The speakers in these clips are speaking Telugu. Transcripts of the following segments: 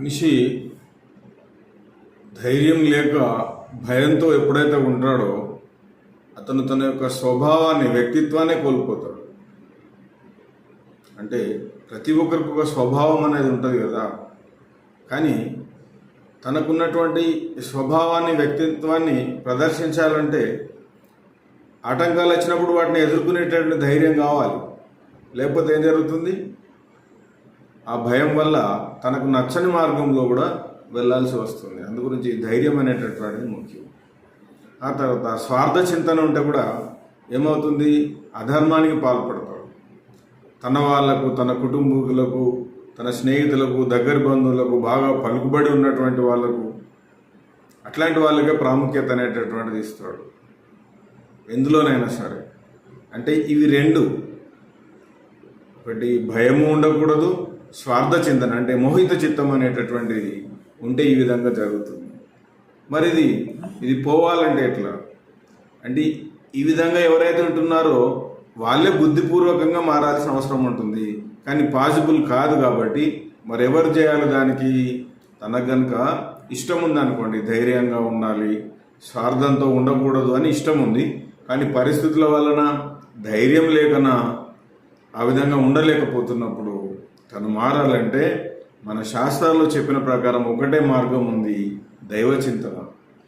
మనిషి ధైర్యం లేక భయంతో ఎప్పుడైతే ఉంటాడో అతను తన యొక్క స్వభావాన్ని, వ్యక్తిత్వాన్ని కోల్పోతాడు. అంటే ప్రతి ఒక్కరికి ఒక స్వభావం అనేది ఉంటుంది కదా, కానీ తనకున్నటువంటి స్వభావాన్ని, వ్యక్తిత్వాన్ని ప్రదర్శించాలంటే ఆటంకాలు వచ్చినప్పుడు వాటిని ఎదుర్కొనేటటువంటి ధైర్యం కావాలి. లేకపోతే ఏం జరుగుతుంది? ఆ భయం వల్ల తనకు నచ్చని మార్గంలో కూడా వెళ్ళాల్సి వస్తుంది. అందుగురించి ధైర్యం అనేటటువంటిది ముఖ్యం. ఆ తర్వాత స్వార్థ చింతన ఉంటే కూడా ఏమవుతుంది? అధర్మానికి పాల్పడతాడు. తన వాళ్లకు, తన కుటుంబీకులకు, తన స్నేహితులకు, దగ్గర బంధువులకు, బాగా పలుకుబడి ఉన్నటువంటి వాళ్లకు, అట్లాంటి వాళ్ళకే ప్రాముఖ్యత అనేటటువంటిది ఇస్తాడు ఎందులోనైనా సరే. అంటే ఇవి రెండు, ఒకటి భయము ఉండకూడదు, స్వార్థ చింతన అంటే మోహిత చిత్తం అనేటటువంటిది ఉంటే ఈ విధంగా జరుగుతుంది. మరి ఇది పోవాలంటే ఎట్లా? అంటే ఈ విధంగా ఎవరైతే ఉంటున్నారో వాళ్ళే బుద్ధిపూర్వకంగా మారాల్సిన అవసరం ఉంటుంది. కానీ పాసిబుల్ కాదు కాబట్టి మరి ఎవరు చేయాలి దానికి? తనకు కనుక ఇష్టం ఉందనుకోండి, ధైర్యంగా ఉండాలి, స్వార్థంతో ఉండకూడదు అని ఇష్టం ఉంది, కానీ పరిస్థితుల వలన ధైర్యం లేకనా ఆ విధంగా ఉండలేకపోతున్నప్పుడు తను మారాలంటే మన శాస్త్రాల్లో చెప్పిన ప్రకారం ఒకటే మార్గం ఉంది, దైవ చింతన.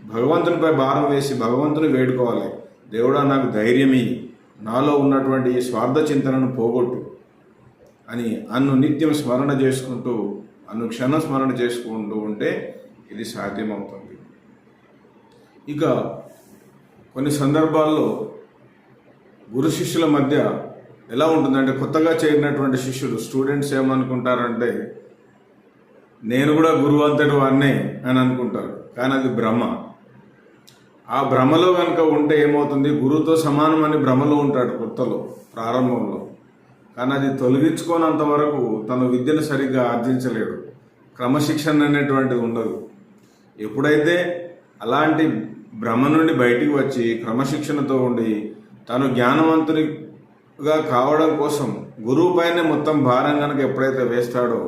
భగవంతునిపై భారం వేసి భగవంతుని వేడుకోవాలి, దేవుడా నాకు ధైర్యమి, నాలో ఉన్నటువంటి స్వార్థ చింతనను పోగొట్టు అని నిత్యం స్మరణ చేసుకుంటూ, క్షణ స్మరణ చేసుకుంటూ ఉంటే ఇది సాధ్యమవుతుంది. ఇక కొన్ని సందర్భాల్లో గురు శిష్యుల మధ్య ఎలా ఉంటుందంటే, కొత్తగా చేరినటువంటి శిష్యులు, స్టూడెంట్స్ ఏమనుకుంటారంటే నేను కూడా గురువు అంతటి వాడినే అని అనుకుంటారు. కానీ అది భ్రమ. ఆ భ్రమలో కనుక ఉంటే ఏమవుతుంది? గురువుతో సమానమని భ్రమలో ఉంటాడు కొత్తలో, ప్రారంభంలో. కానీ అది తొలగించుకోనంత వరకు తను విద్యను సరిగ్గా ఆర్జించలేడు. క్రమశిక్షణ అనేటువంటిది ఉండదు. ఎప్పుడైతే అలాంటి భ్రమ నుండి బయటికి వచ్చి క్రమశిక్షణతో ఉండి తను జ్ఞానవంతునిగా కావడం కోసం గురువు పైనే మొత్తం భారం కనుక ఎప్పుడైతే వేస్తాడో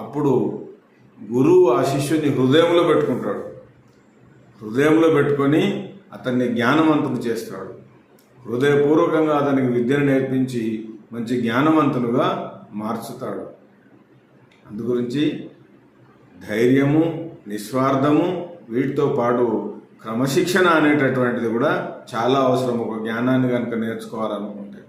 అప్పుడు గురువు ఆ శిష్యుని హృదయంలో పెట్టుకుంటాడు. హృదయంలో పెట్టుకొని అతన్ని జ్ఞానవంతుని చేస్తాడు. హృదయపూర్వకంగా అతనికి విద్యను నేర్పించి మంచి జ్ఞానవంతునిగా మార్చుతాడు. అందుగురించి ధైర్యము, నిస్వార్థము, వీటితో పాటు క్రమశిక్షణ అనేటటువంటిది కూడా చాలా అవసరం ఒక జ్ఞానాన్ని కనుక నేర్చుకోవాలనుకుంటే.